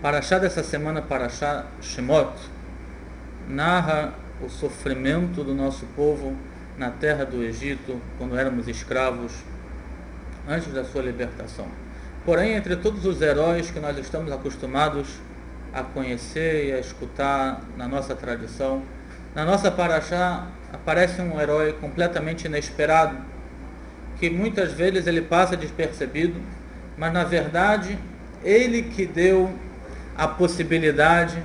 Parashá dessa semana, Parashá Shemot, narra o sofrimento do nosso povo na terra do Egito, quando éramos escravos, antes da sua libertação. Porém, entre todos os heróis que nós estamos acostumados a conhecer e a escutar na nossa tradição, na nossa Parashá aparece um herói completamente inesperado, que muitas vezes ele passa despercebido, mas na verdade ele que deu a possibilidade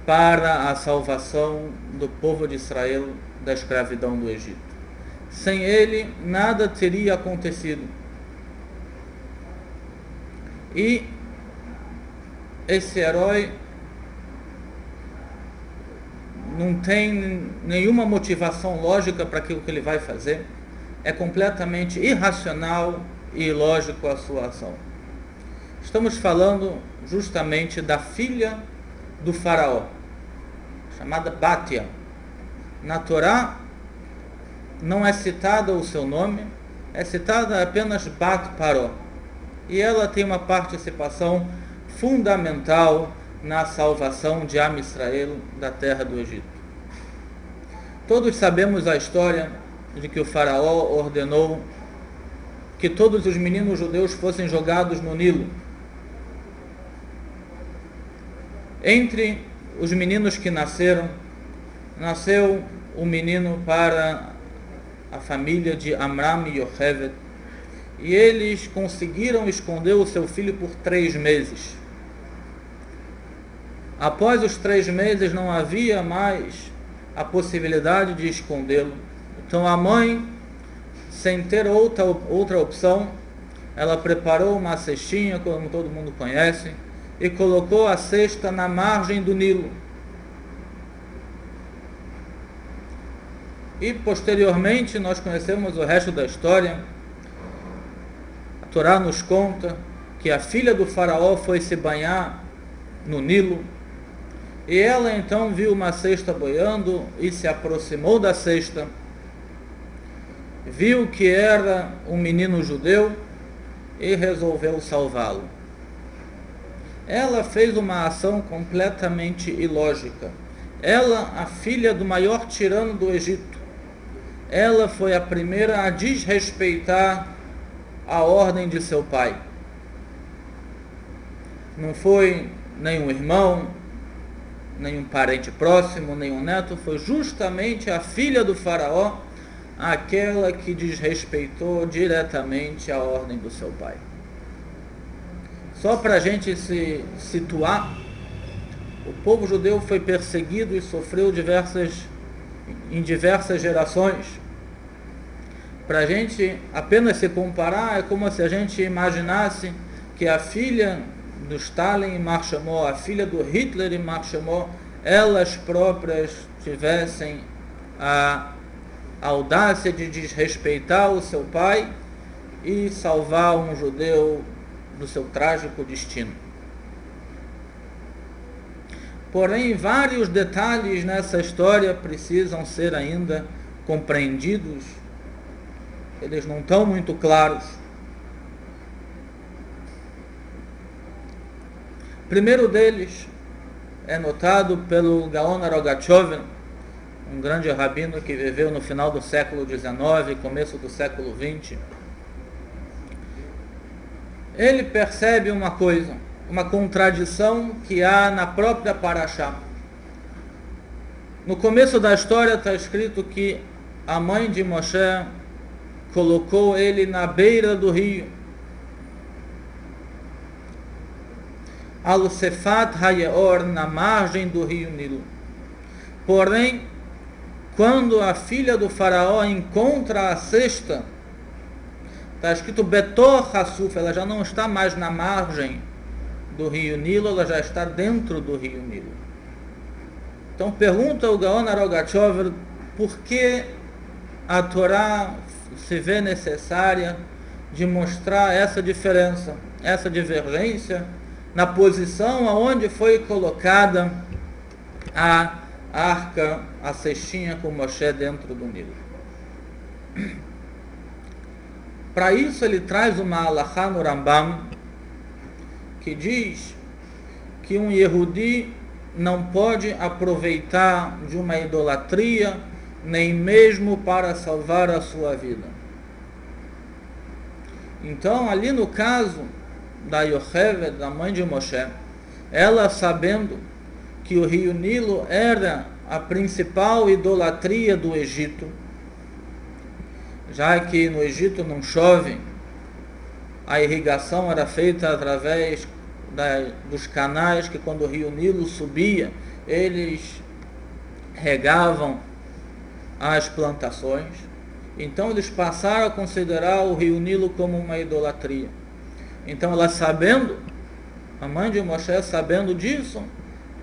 para a salvação do povo de Israel da escravidão do Egito. Sem ele, nada teria acontecido. E esse herói não tem nenhuma motivação lógica para aquilo que ele vai fazer. É completamente irracional e ilógico a sua ação. Estamos falando justamente da filha do faraó, chamada Batia. Na Torá não é citada o seu nome, é citada apenas Bat Paró. E ela tem uma participação fundamental na salvação de Am Israel da terra do Egito. Todos sabemos a história de que o faraó ordenou que todos os meninos judeus fossem jogados no Nilo. Entre os meninos que nasceu um menino para a família de Amram e Yocheved, e eles conseguiram esconder o seu filho por 3 meses. Após os 3 meses não havia mais a possibilidade de escondê-lo. Então a mãe, sem ter outra opção, ela preparou uma cestinha, como todo mundo conhece, e colocou a cesta na margem do Nilo. E posteriormente nós conhecemos o resto da história. A Torá nos conta que a filha do faraó foi se banhar no Nilo, e ela então viu uma cesta boiando e se aproximou da cesta, viu que era um menino judeu e resolveu salvá-lo. Ela fez uma ação completamente ilógica. Ela, a filha do maior tirano do Egito, ela foi a primeira a desrespeitar a ordem de seu pai. Não foi nenhum irmão, nenhum parente próximo, nenhum neto, foi justamente a filha do faraó, aquela que desrespeitou diretamente a ordem do seu pai. Só para a gente se situar, o povo judeu foi perseguido e sofreu em diversas gerações. Para a gente apenas se comparar, é como se a gente imaginasse que a filha do Stalin e Marshall, a filha do Hitler e Marshall, elas próprias tivessem a audácia de desrespeitar o seu pai e salvar um judeu do seu trágico destino. Porém, vários detalhes nessa história precisam ser ainda compreendidos. Eles não estão muito claros. O primeiro deles é notado pelo Gaon Rogatchover, um grande rabino que viveu no final do século XIX, começo do século XX. Ele percebe uma coisa, uma contradição que há na própria Parashá. No começo da história está escrito que a mãe de Moshe colocou ele na beira do rio, Al-Sefat Hayeor, na margem do rio Nilo. Porém, quando a filha do faraó encontra a cesta, está escrito Betor Hassuf, ela já não está mais na margem do rio Nilo, ela já está dentro do rio Nilo. Então pergunta o Gaon Rogatchover por que a Torá se vê necessária de mostrar essa diferença, essa divergência na posição aonde foi colocada a arca, a cestinha com Moshe dentro do Nilo. Para isso ele traz uma halachá no Rambam que diz que um Yehudi não pode aproveitar de uma idolatria, nem mesmo para salvar a sua vida. Então, ali no caso da Yocheved, da mãe de Moshe, ela sabendo que o rio Nilo era a principal idolatria do Egito, já que no Egito não chove, a irrigação era feita através dos canais que, quando o rio Nilo subia, eles regavam as plantações. Então eles passaram a considerar o rio Nilo como uma idolatria. Então ela sabendo, a mãe de Moshe sabendo disso,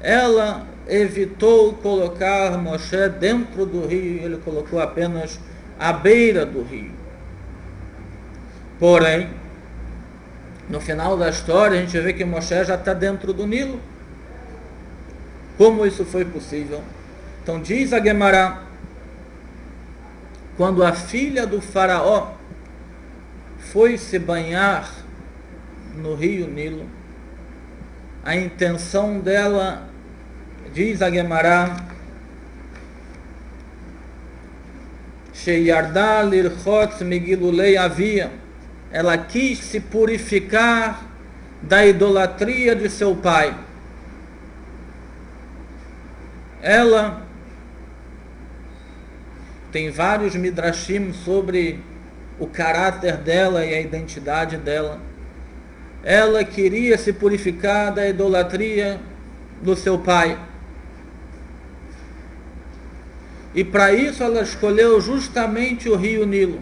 ela evitou colocar Moshe dentro do rio, ele colocou apenas à beira do rio. Porém, no final da história, a gente vê que Moshe já está dentro do Nilo. Como isso foi possível? Então diz a Guemará, quando a filha do faraó foi se banhar no rio Nilo, a intenção dela, diz a Guemará, Sheyardá lirchotz migilulei avia, ela quis se purificar da idolatria de seu pai. Ela tem vários midrashim sobre o caráter dela e a identidade dela. Ela queria se purificar da idolatria do seu pai. E para isso ela escolheu justamente o rio Nilo,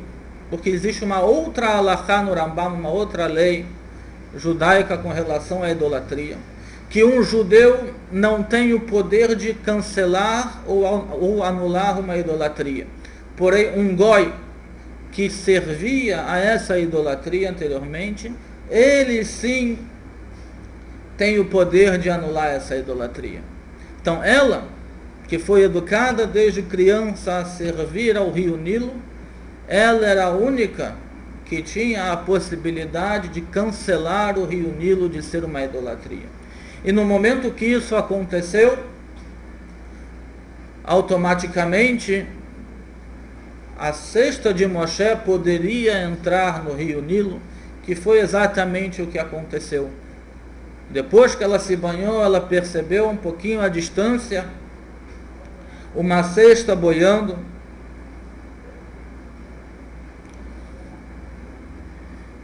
porque existe uma outra halachá no Rambam, uma outra lei judaica com relação à idolatria, que um judeu não tem o poder de cancelar ou anular uma idolatria. Porém, um goi que servia a essa idolatria anteriormente, ele sim tem o poder de anular essa idolatria. Então ela, que foi educada desde criança a servir ao rio Nilo, ela era a única que tinha a possibilidade de cancelar o rio Nilo de ser uma idolatria. E no momento que isso aconteceu, automaticamente a cesta de Moshe poderia entrar no rio Nilo, que foi exatamente o que aconteceu. Depois que ela se banhou, ela percebeu um pouquinho à distância uma cesta boiando.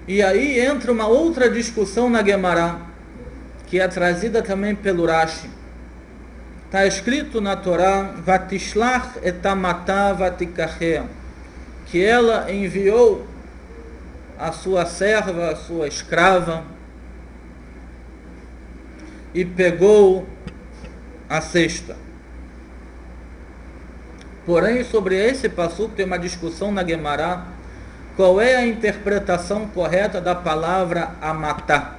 E aí entra uma outra discussão na Guemará, que é trazida também pelo Rashi. Está escrito na Torá, Vatishlach etamata vatikachea, que ela enviou a sua serva, a sua escrava, e pegou a cesta. Porém, sobre esse passuco tem uma discussão na Guemará, qual é a interpretação correta da palavra amatá.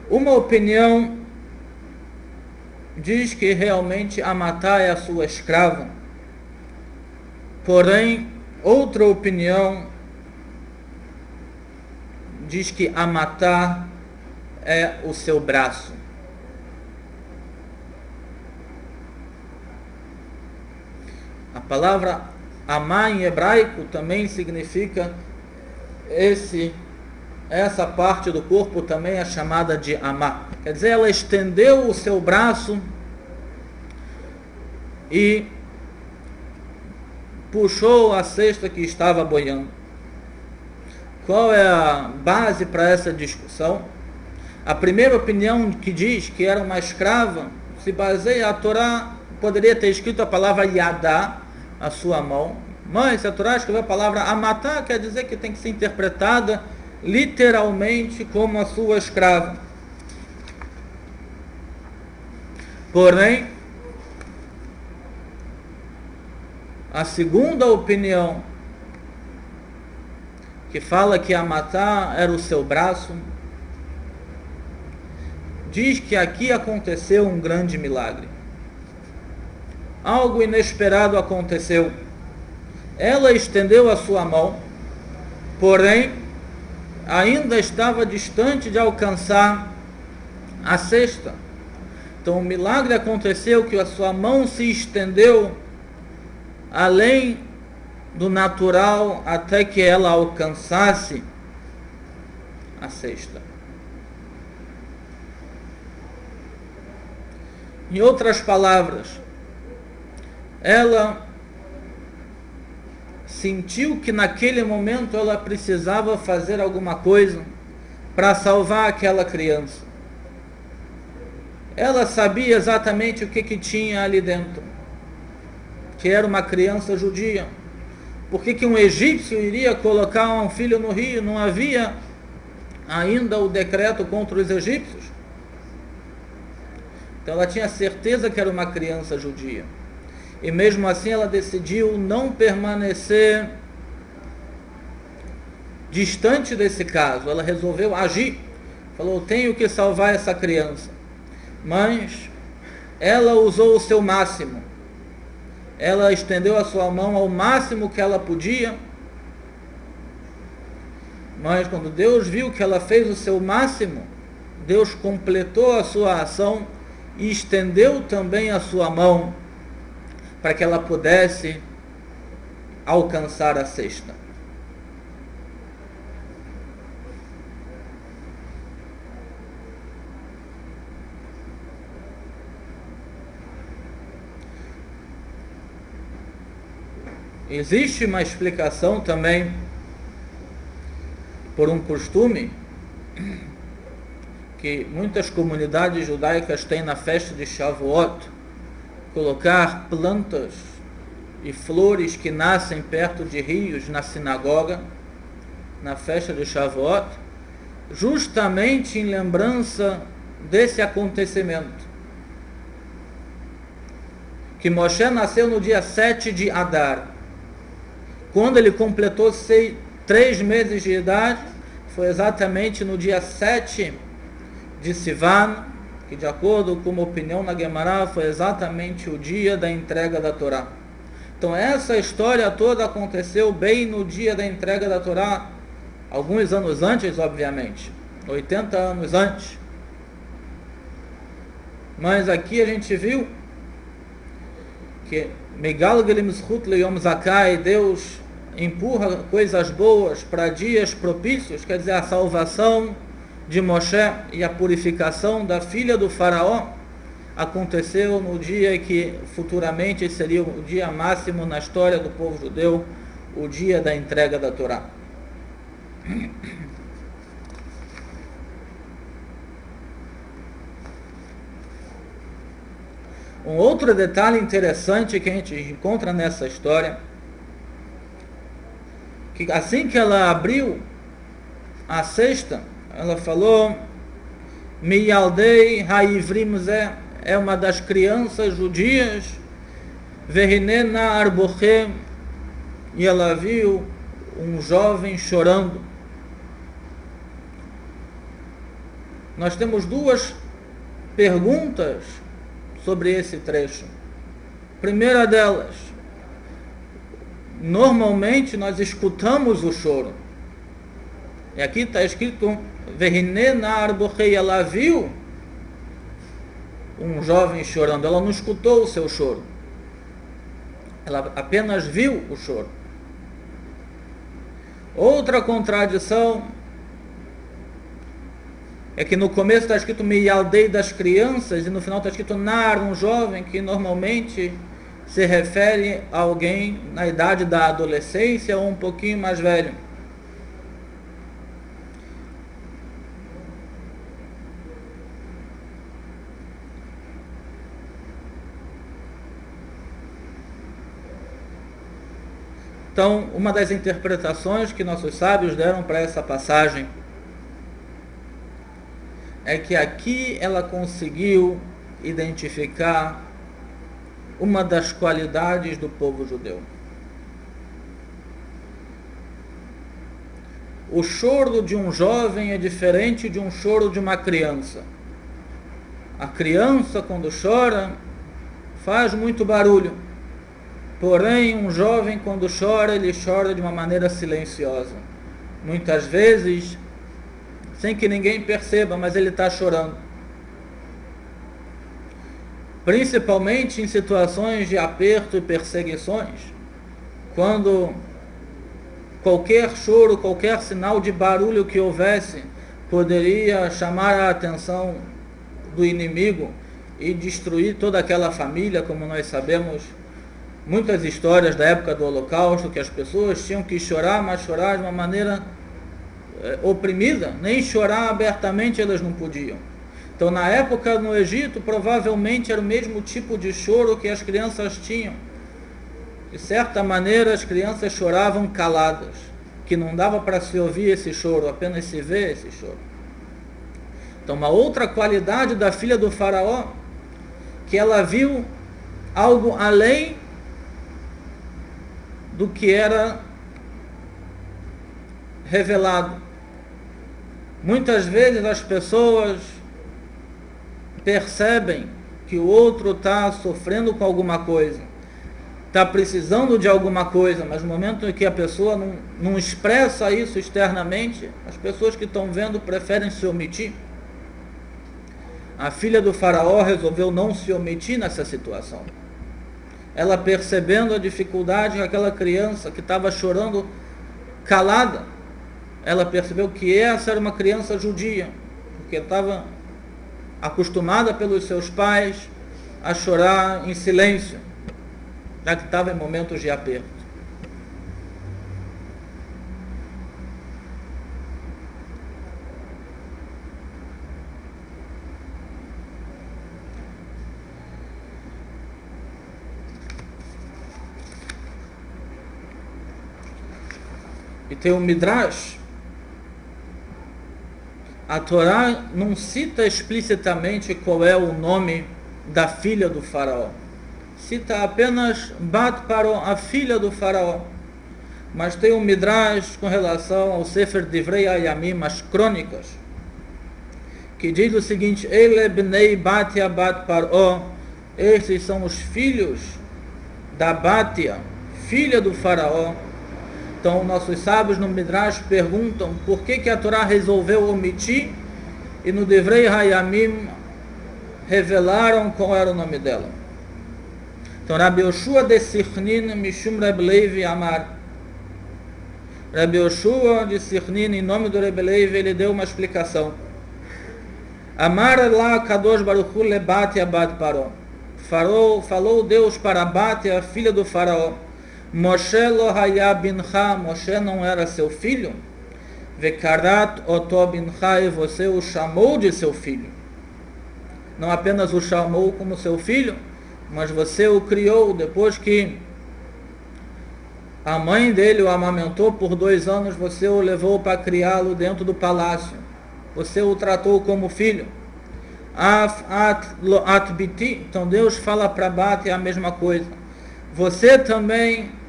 Uma opinião diz que realmente amatá é a sua escrava. Porém, outra opinião diz que amatá é o seu braço. A palavra amá em hebraico também significa essa parte do corpo também é chamada de amá. Quer dizer, ela estendeu o seu braço e puxou a cesta que estava boiando. Qual é a base para essa discussão? A primeira opinião, que diz que era uma escrava, se baseia a Torá, poderia ter escrito a palavra yadá, a sua mão, mas a Torá escreveu a palavra amatá, quer dizer que tem que ser interpretada literalmente como a sua escrava. Porém, a segunda opinião, que fala que amatá era o seu braço, diz que aqui aconteceu um grande milagre. Algo inesperado aconteceu. Ela estendeu a sua mão, porém, ainda estava distante de alcançar a cesta. Então o milagre aconteceu que a sua mão se estendeu além do natural até que ela alcançasse a cesta. Em outras palavras, ela sentiu que naquele momento ela precisava fazer alguma coisa para salvar aquela criança. Ela sabia exatamente o que tinha ali dentro, que era uma criança judia. Por que um egípcio iria colocar um filho no rio? Não havia ainda o decreto contra os egípcios. Então ela tinha certeza que era uma criança judia. E mesmo assim ela decidiu não permanecer distante desse caso. Ela resolveu agir. Falou, eu tenho que salvar essa criança. Mas ela usou o seu máximo. Ela estendeu a sua mão ao máximo que ela podia. Mas quando Deus viu que ela fez o seu máximo, Deus completou a sua ação e estendeu também a sua mão para que ela pudesse alcançar a cesta. Existe uma explicação também por um costume que muitas comunidades judaicas têm na festa de Shavuot, colocar plantas e flores que nascem perto de rios na sinagoga, na festa de Shavuot, justamente em lembrança desse acontecimento. Que Moshe nasceu no dia 7 de Adar. Quando ele completou 3 meses de idade, foi exatamente no dia 7 de Sivan, que de acordo com uma opinião na Guemará, foi exatamente o dia da entrega da Torá. Então essa história toda aconteceu bem no dia da entrega da Torá, alguns anos antes, obviamente, 80 anos antes. Mas aqui a gente viu que Megal Gelim Zchut Leyom Zakai, Deus empurra coisas boas para dias propícios, quer dizer, a salvação de Moshe e a purificação da filha do faraó aconteceu no dia que futuramente seria o dia máximo na história do povo judeu, o dia da entrega da Torá. Um outro detalhe interessante que a gente encontra nessa história, que assim que ela abriu a cesta, ela falou, Miyaldei Haivrim Zé, é uma das crianças judias, Vehinena Arbochem, e ela viu um jovem chorando. Nós temos duas perguntas sobre esse trecho. Primeira delas, normalmente nós escutamos o choro. E aqui está escrito Vehinena Arbochem, ela viu um jovem chorando, ela não escutou o seu choro, ela apenas viu o choro. Outra contradição é que no começo está escrito Miyaldei, das crianças, e no final está escrito Nar, um jovem, que normalmente se refere a alguém na idade da adolescência ou um pouquinho mais velho. Então, uma das interpretações que nossos sábios deram para essa passagem é que aqui ela conseguiu identificar uma das qualidades do povo judeu. O choro de um jovem é diferente de um choro de uma criança. A criança, quando chora, faz muito barulho. Porém, um jovem, quando chora, ele chora de uma maneira silenciosa. Muitas vezes, sem que ninguém perceba, mas ele está chorando. Principalmente em situações de aperto e perseguições, quando qualquer choro, qualquer sinal de barulho que houvesse, poderia chamar a atenção do inimigo e destruir toda aquela família, como nós sabemos. Muitas histórias da época do Holocausto, que as pessoas tinham que chorar, mas chorar de uma maneira oprimida, nem chorar abertamente elas não podiam. Então, na época no Egito, provavelmente era o mesmo tipo de choro que as crianças tinham. De certa maneira, as crianças choravam caladas, que não dava para se ouvir esse choro, apenas se ver esse choro. Então, uma outra qualidade da filha do faraó, que ela viu algo além do que era revelado. Muitas vezes as pessoas percebem que o outro está sofrendo com alguma coisa, está precisando de alguma coisa, mas no momento em que a pessoa não expressa isso externamente, as pessoas que estão vendo preferem se omitir. A filha do faraó resolveu não se omitir nessa situação. Ela, percebendo a dificuldade daquela criança que estava chorando calada, ela percebeu que essa era uma criança judia, porque estava acostumada pelos seus pais a chorar em silêncio, já que estava em momentos de aperto. E tem um Midrash. A Torá não cita explicitamente qual é o nome da filha do faraó. Cita apenas Bat Paro, a filha do faraó. Mas tem um Midrash com relação ao Sefer Divrei Hayamim, as crônicas, que diz o seguinte: Ele bnei Batia Bat Paro, esses são os filhos da Batia, filha do faraó. Então, nossos sábios no Midrash perguntam por que a Torá resolveu omitir e no Divrei Hayamim revelaram qual era o nome dela. Então, Rabi Yoshua de Sichnin Mishum Reb Levi Amar. Rabi Yoshua de Sichnin, em nome do Reb Levi, ele deu uma explicação. Amar lá Kadosh Baruch Hu lebate Bat Paro. Falou Deus para Bate, a filha do faraó. Moshe lo haya bincha, Moshe não era seu filho. Vekarat oto bincha, e você o chamou de seu filho. Não apenas o chamou como seu filho, mas você o criou depois que a mãe dele o amamentou por 2 anos, você o levou para criá-lo dentro do palácio. Você o tratou como filho. Af at lo at biti. Então Deus fala para Bate a mesma coisa. Você também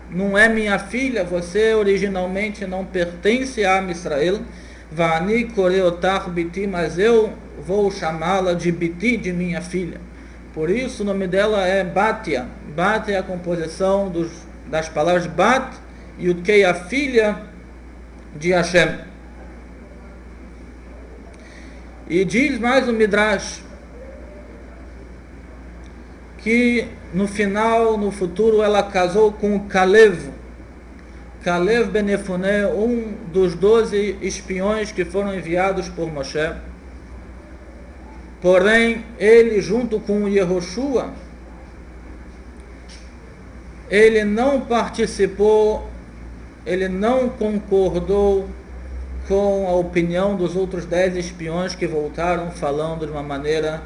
não é minha filha, você originalmente não pertence a Israel. Vani koreotar biti, mas eu vou chamá-la de biti, de minha filha. Por isso o nome dela é Batia. Batia é a composição das palavras Bat e Udkei, a filha de Hashem. E diz mais o Midrash que no final, no futuro, ela casou com Kalev ben Yefuné, um dos 12 espiões que foram enviados por Moshe. Porém, ele, junto com Yehoshua, ele não participou, ele não concordou com a opinião dos outros 10 espiões que voltaram falando de uma maneira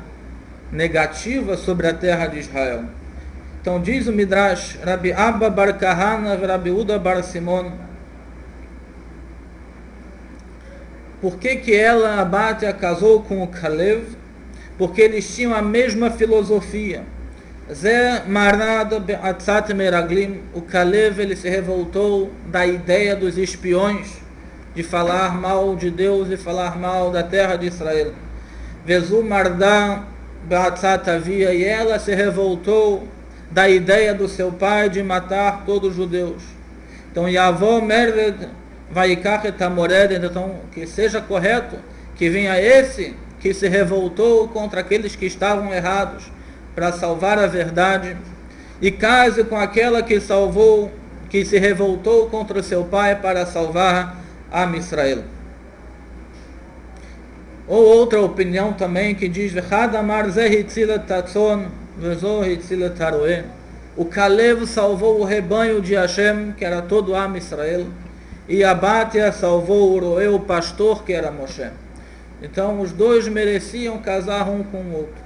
negativa sobre a terra de Israel. Então diz o Midrash, Rabi Abba bar Kahana e Rabi Uda bar Simon, por que ela, a Batia, casou com o Kalev? Porque eles tinham a mesma filosofia. Zé Marada Be'atzat Meraglim, o Kalev, ele se revoltou da ideia dos espiões de falar mal de Deus e falar mal da terra de Israel. Vezu Mardá Be'atzat Avia, e ela se revoltou da ideia do seu pai de matar todos os judeus. Então Yavó Mered Vaikach et Amored, então que seja correto que venha esse que se revoltou contra aqueles que estavam errados para salvar a verdade, e case com aquela que se revoltou contra o seu pai para salvar Am Israel. Ou outra opinião também que diz: o Calev salvou o rebanho de Hashem, que era todo Am Israel, e Abatia salvou o Roé, o pastor, que era Moshe. Então os dois mereciam casar um com o outro.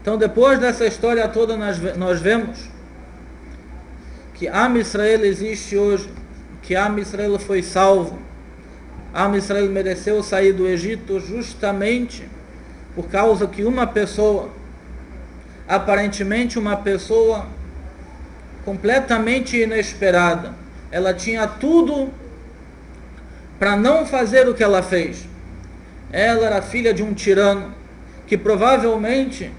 Então, depois dessa história toda, nós vemos que Am Israel existe hoje, que Am Israel foi salvo. Am Israel mereceu sair do Egito justamente por causa que uma pessoa, aparentemente uma pessoa completamente inesperada, ela tinha tudo para não fazer o que ela fez. Ela era filha de um tirano que provavelmente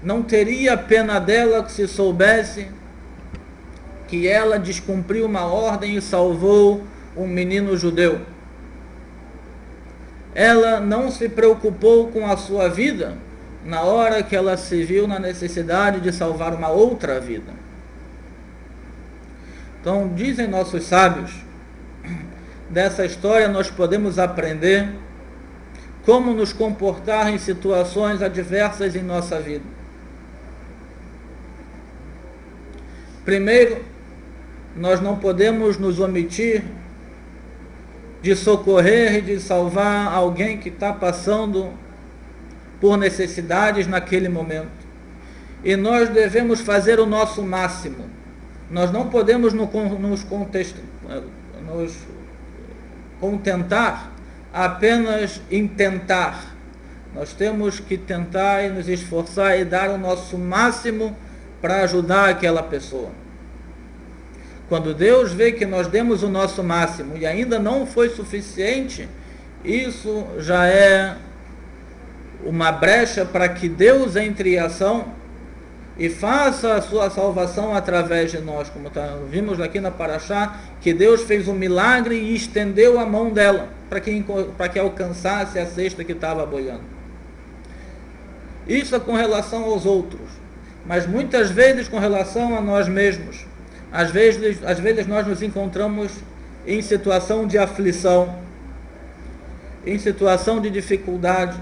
não teria pena dela se soubesse que ela descumpriu uma ordem e salvou um menino judeu. Ela não se preocupou com a sua vida na hora que ela se viu na necessidade de salvar uma outra vida. Então, dizem nossos sábios, dessa história nós podemos aprender como nos comportar em situações adversas em nossa vida. Primeiro, nós não podemos nos omitir de socorrer e de salvar alguém que está passando por necessidades naquele momento. E nós devemos fazer o nosso máximo. Nós não podemos nos contentar apenas em tentar. Nós temos que tentar e nos esforçar e dar o nosso máximo para ajudar aquela pessoa. Quando Deus vê que nós demos o nosso máximo e ainda não foi suficiente, isso já é uma brecha para que Deus entre em ação e faça a sua salvação através de nós, como vimos aqui na Parashá, que Deus fez um milagre e estendeu a mão dela para que alcançasse a cesta que estava boiando. Isso é com relação aos outros, mas muitas vezes com relação a nós mesmos. Às vezes nós nos encontramos em situação de aflição, em situação de dificuldade.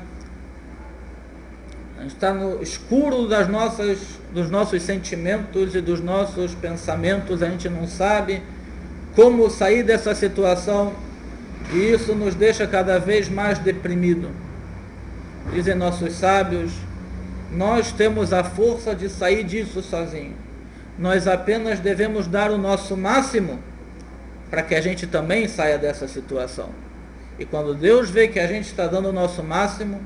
A gente está no escuro dos nossos sentimentos e dos nossos pensamentos, a gente não sabe como sair dessa situação, e isso nos deixa cada vez mais deprimido. Dizem nossos sábios, nós temos a força de sair disso sozinho. Nós apenas devemos dar o nosso máximo para que a gente também saia dessa situação. E quando Deus vê que a gente está dando o nosso máximo,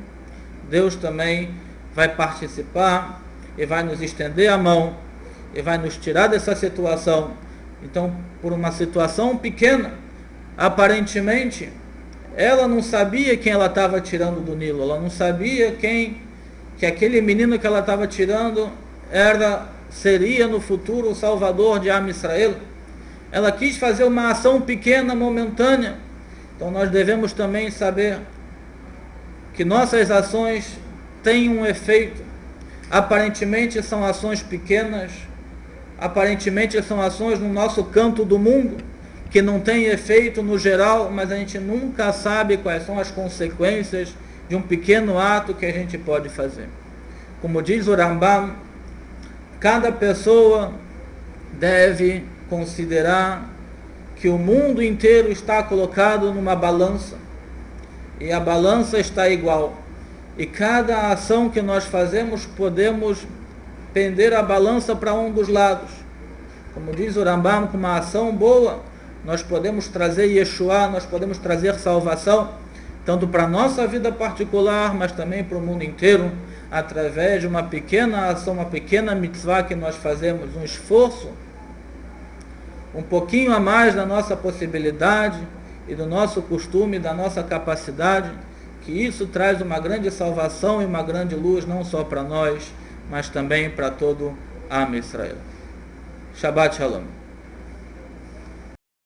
Deus também vai participar e vai nos estender a mão e vai nos tirar dessa situação. Então, por uma situação pequena, aparentemente, ela não sabia quem ela estava tirando do Nilo, ela não sabia que aquele menino que ela estava tirando seria no futuro o salvador de Am Israel. Ela quis fazer uma ação pequena, momentânea. Então nós devemos também saber que nossas ações têm um efeito. Aparentemente são ações pequenas, aparentemente são ações no nosso canto do mundo, que não tem efeito no geral, mas a gente nunca sabe quais são as consequências de um pequeno ato que a gente pode fazer. Como diz o Rambam, cada pessoa deve considerar que o mundo inteiro está colocado numa balança, e a balança está igual, e cada ação que nós fazemos podemos pender a balança para um dos lados. Como diz o Rambam, com uma ação boa nós podemos trazer Yeshua, nós podemos trazer salvação, tanto para a nossa vida particular, mas também para o mundo inteiro, através de uma pequena ação, uma pequena mitzvah que nós fazemos, um esforço, um pouquinho a mais da nossa possibilidade e do nosso costume, da nossa capacidade, que isso traz uma grande salvação e uma grande luz, não só para nós, mas também para todo Am Israel. Shabbat Shalom.